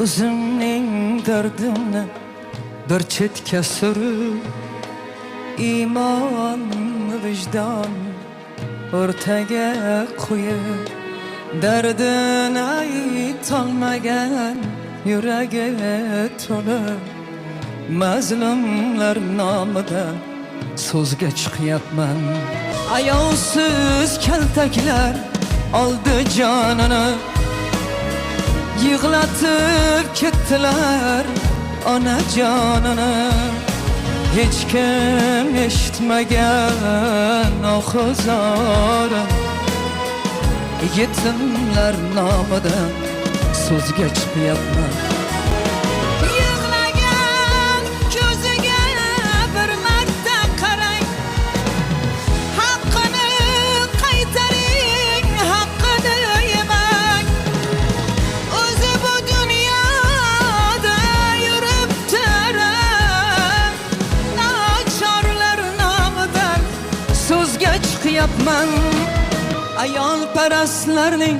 o'zimning dardimni bir chetga surib, iymon vijdon o'rtaga qo'yib, dardini aytolmagan yuragi to'lib, mazlumlar nomidan so'zga chiqyapman. Ayovsiz kaltaklar oldi jonini, yig'latib ketdilar ona jonini. Hech kim eshitmagan ohozori, yetimlar nomidan so'zga chiqyapman. Yig'lagan ko'ziga bir marta qarang, haqqini qaytaring, haqqini yemang. O'zi bu dunyoda yuribdir, nachorlar nomidan So'zga chiqyapman. Ayol parastlarning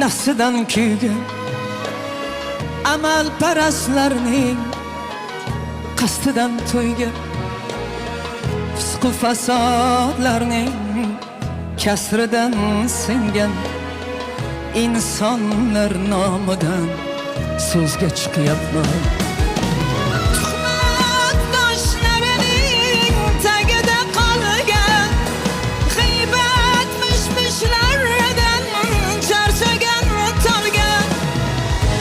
nafsidan kuygan, amal parastlarning qasdidan to'ygan, fisq-u fasodlarning kasridan singan insonlar nomidan so'zga chiqyapman. toshlarining tagida qolgan, g'iybat mishmishlardan charchagan tolgan,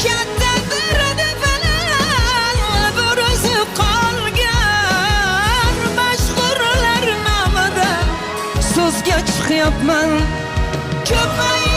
katta dardi bilan bir o'zi qolgan mashhurlar nomidan So'zga chiqyapman. ko'payib